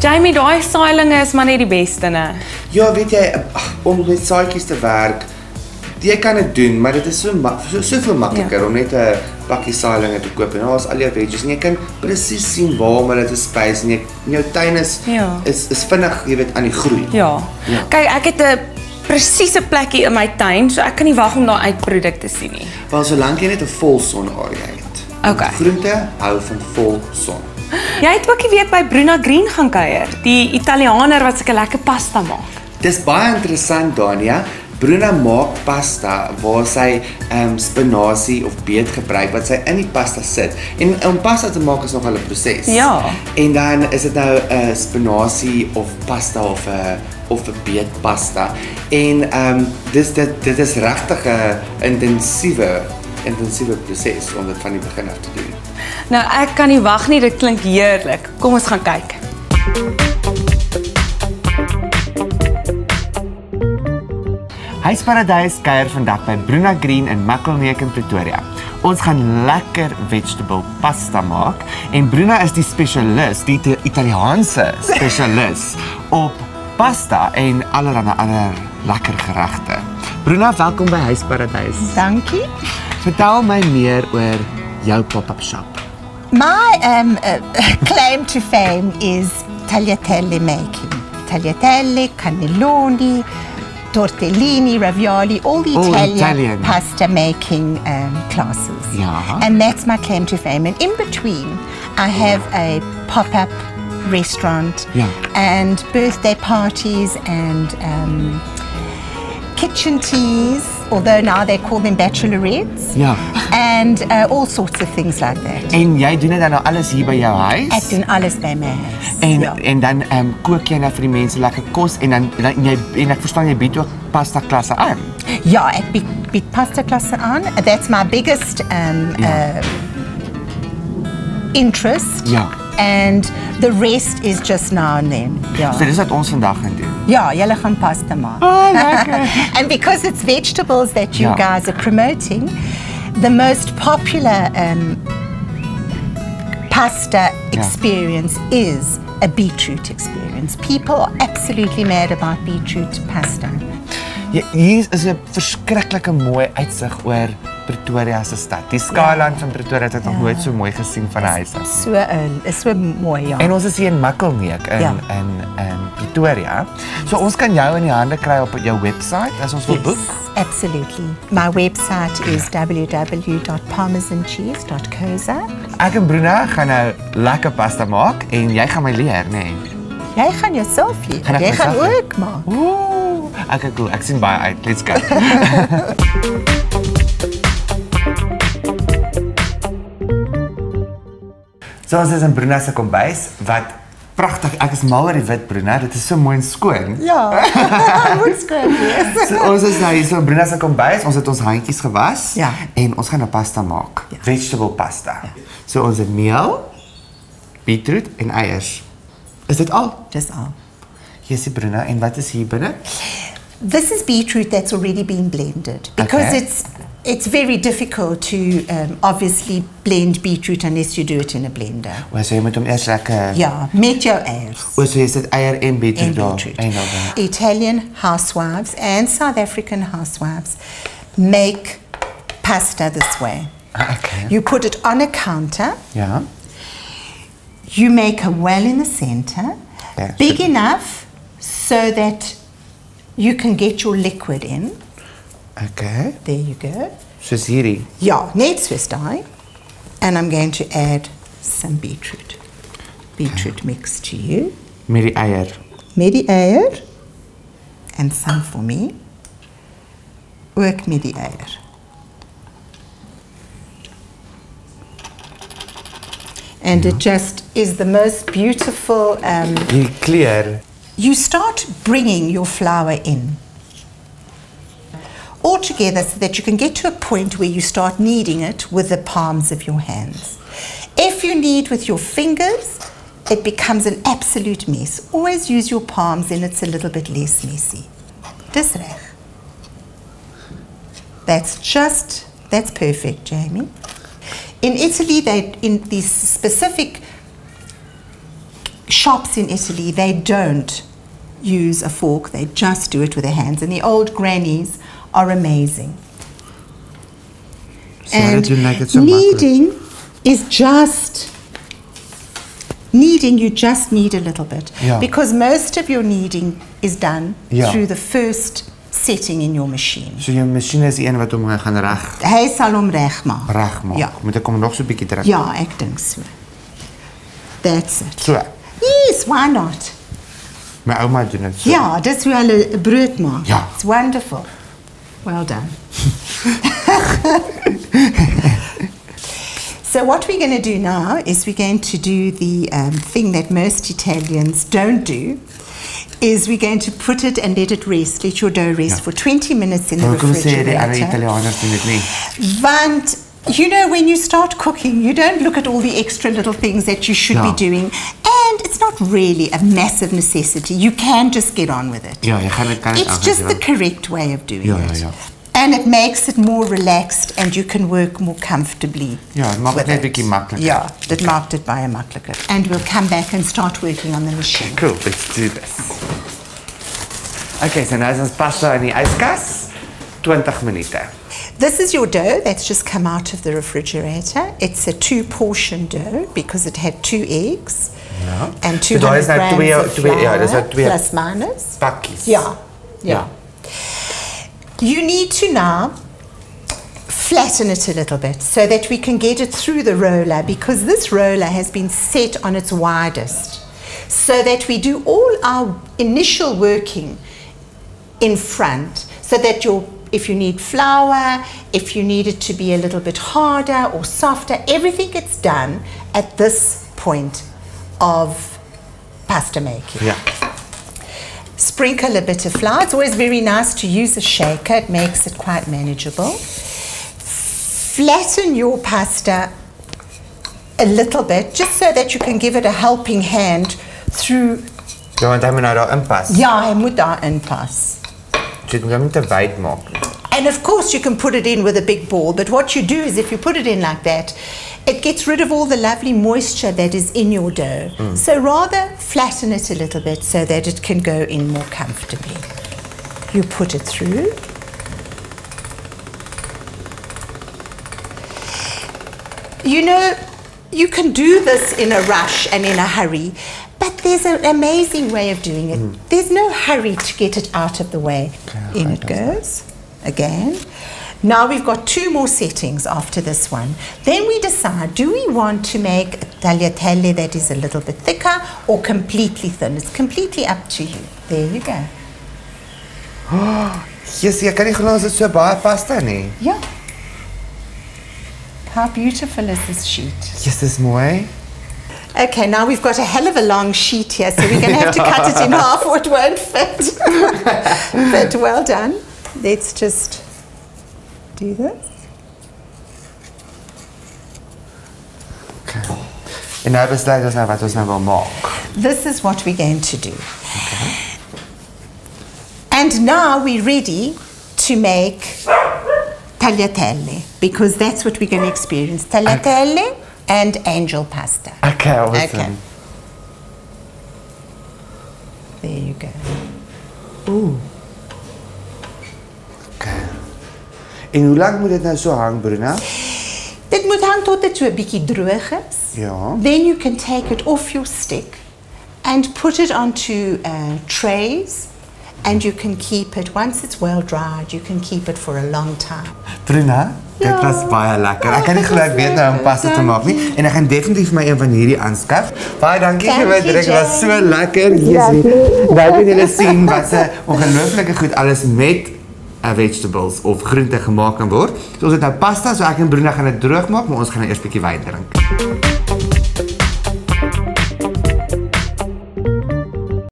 Jamie, daai saailinge is maar net die beste, né? Ja, weet jy, om met saadjies te werk, jy kan dit doen, maar dit is soveel makliker om net 'n pakkie saailinge te koop en daar's al jou veggies en jy kan presies sien waar om hulle te spys en jou tuin is vinnig, jy weet, aan die groei. Ja. Kyk, ek het 'n presiese plekkie in my tuin, so ek kan nie wag om daai uitproduk te sien nie. Wel, solank jy net 'n volsonarea het. Okay. Groente hou van vol son. Jy het ook die week by Bruna gaan kuier, die Italianer wat sulke lekker pasta maak. Dis baie interessant, Dania. Bruna maak pasta waar sy spinasie of beet gebruik wat sy in die pasta sit. En om pasta te maak is nog 'n proses. Ja. En dan is dit nou 'n spinasie of pasta of 'n beetpasta. En dit is regtig 'n intensiewe proses om dit van die begin af te doen. Nou, ek kan nie wag nie, dit klink heerlik. Kom ons gaan kyk. Huis Paradys kuier vandag by Bruna in Makkelneek in Pretoria. Ons gaan lekker vegetable pasta maak en Bruna is die spesialis, die Italiaanse spesialis op pasta en allerlei ander lekker geregte. Bruna, welkom by Huis Paradys. Dankie. Vertel my meer oor jou pop-up shop. My claim to fame is tagliatelle making. Tagliatelle, cannelloni, tortellini, ravioli, all the Italian pasta making classes. Yeah. And that's my claim to fame. And in between, I have a pop-up restaurant and birthday parties and kitchen teas, although now they call them bachelorettes. Ja. And all sorts of things like that. En jy doen dit dan nou alles hier by jou huis? Ek doen alles by my huis. En dan kook jy nou vir die mense lekker kos en ek verstaan jy bied ook pasta klasse aan. Ja, ek bied pasta klasse aan. That's my biggest interest. Ja. And the rest is just now and then. Ja. So dis wat ons vandag gaan doen. Ja, julle gaan pasta maak. Oh, lekker. And because it's vegetables that you guys are promoting, the most popular pasta experience is a beetroot experience. People are absolutely mad about beetroot pasta. Ja, hier is 'n verskriklike mooi uitsig oor Pretoria se stad. Die skyline van Pretoria het ek nog nooit so mooi gesien van 'n huis af. So mooi, ja. En ons is hier in Makkelneek in Pretoria. So ons kan jou in die hande kry op jou website as ons wil boek. Absolutely. My website is www.parmesancheese.co.za. Ek en Bruna gaan nou lekker pasta maak en jy gaan my leer, né? Jy gaan jouself leer. Jy gaan ook maak. Ooh, okay, cool. Ek sien baie uit. Let's go. So ons is in Bruna se kombuis wat pragtig. Ek is mal oor die wit Bruna. Dit is so mooi en skoon. Ja. Moet skoon wees. So ons is nou hier so in Bruna se kombuis. Ons het ons handjies gewas en ons gaan nou pasta maak. Vegetable pasta. So ons het meel, beetroot en eiers. Is dit al? Dis al. Hier is die Bruna en wat is hier binne? This is beetroot that's already been blended because it's very difficult to obviously blend beetroot unless you do it in a blender. So jy moet hom eers lekker... Ja, met jou eiers. So is dit eier en beetroot daar? Italian housewives and South African housewives make pasta this way. Okay. You put it on a counter. Ja. You make a well in the center, big enough so that you can get your liquid in. Okay. There you go. Soos hierdie? Ja, net soos daai. And I'm going to add some beetroot. Beetroot mix to you. Met die eier. Met die eier. And some for me. Ook met die eier. And it just is the most beautiful... Die kleur. You start bringing your flour in. All together so that you can get to a point where you start kneading it with the palms of your hands. If you knead with your fingers, it becomes an absolute mess. Always use your palms and it's a little bit less messy. Dis reg. That's perfect, Jamie. In Italy, in these specific shops in Italy, they don't use a fork, they just do it with their hands. And the old grannies are amazing. And kneading is just, you just knead a little bit. Because most of your kneading is done through the first setting in your machine. So jou masjien is die een wat hom gaan reg. Hy sal hom regmaak. Regmaak. Ja. Moet ek hom nog so 'n bietjie druk? Ja, ek dink so. That's it. So. Yes, why not? My ouma doen dit so. Ja, dis hoe hulle brood maak. Ja. It's wonderful. Well done. So what we're going to do now is we're going to do the thing that most Italians don't do, is we're going to put it and let it rest, let your dough rest for 20 minutes in the refrigerator. Want, you know, when you start cooking, you don't look at all the extra little things that you should be doing, and it's not really a massive necessity. You can just get on with it. It's just the correct way of doing it. And it makes it more relaxed and you can work more comfortably. Ja, het maakt het net 'n bietjie makliker. Ja, dit maakt dit baie makliker. And we'll come back and start working on the machine. Cool, let's do this. Okay, so now is ons pasta in die yskas. 20 minute. This is your dough that's just come out of the refrigerator. It's a 2-portion dough because it had 2 eggs. And 200 grams of flour, plus minus. Pakkies. Yeah. You need to now flatten it a little bit so that we can get it through the roller, because this roller has been set on its widest so that we do all our initial working in front, so that if you need flour, if you need it to be a little bit harder or softer, everything gets done at this point of pasta making. Sprinkle a bit of flour. It's always very nice to use a shaker. It makes it quite manageable. Flatten your pasta a little bit, just so that you can give it a helping hand through. Ja, want hy moet nou daarin pas. Ja, hy moet daarin pas. So jy moet hom te wyd maak. And of course you can put it in with a big ball, but what you do is if you put it in like that, it gets rid of all the lovely moisture that is in your dough. So rather flatten it a little bit so that it can go in more comfortably. You put it through. You know, you can do this in a rush and in a hurry, but there's an amazing way of doing it. There's no hurry to get it out of the way. In it goes. Again. Now we've got 2 more settings after this one. Then we decide, do we want to make a tagliatelle that is a little bit thicker or completely thin? It's completely up to you. There you go. Yes, jy kan nie glo dit so baie pasta nie. Ja. How beautiful is this sheet? Yes, dis mooi. Okay, now we've got a hell of a long sheet here, so we're going to have to cut it in half or it won't fit. But well done. Let's just do this. Okay. En nou besluit ons nou wat ons nou wil maak. This is what we're going to do. Okay. And now we're ready to make tagliatelle, because that's what we're going to experience. Tagliatelle and angel pasta. Okay, awesome. Okay. There you go. Ooh. Okay. En hoe lang moet dit nou so hang, Bruna? Dit moet hang tot dit so 'n bietjie droog is. Ja. Then you can take it off your stick and put it onto trays, and you can keep it, once it's well dried, you can keep it for a long time. Bruna, dit was baie lekker. Ek kan nie glo ek weet nou om pasta te maak nie, en ek gaan definitief my een van hierdie aanskaf. Baie dankie vir my drink, dit was so lekker. Nou kan julle sien wat 'n ongelooflike goed alles met vegetables of groente gemaak kan word. So ons het nou pasta, so ek en Bruna gaan dit droog maak, maar ons gaan nou eers 'n bietjie wyn drink.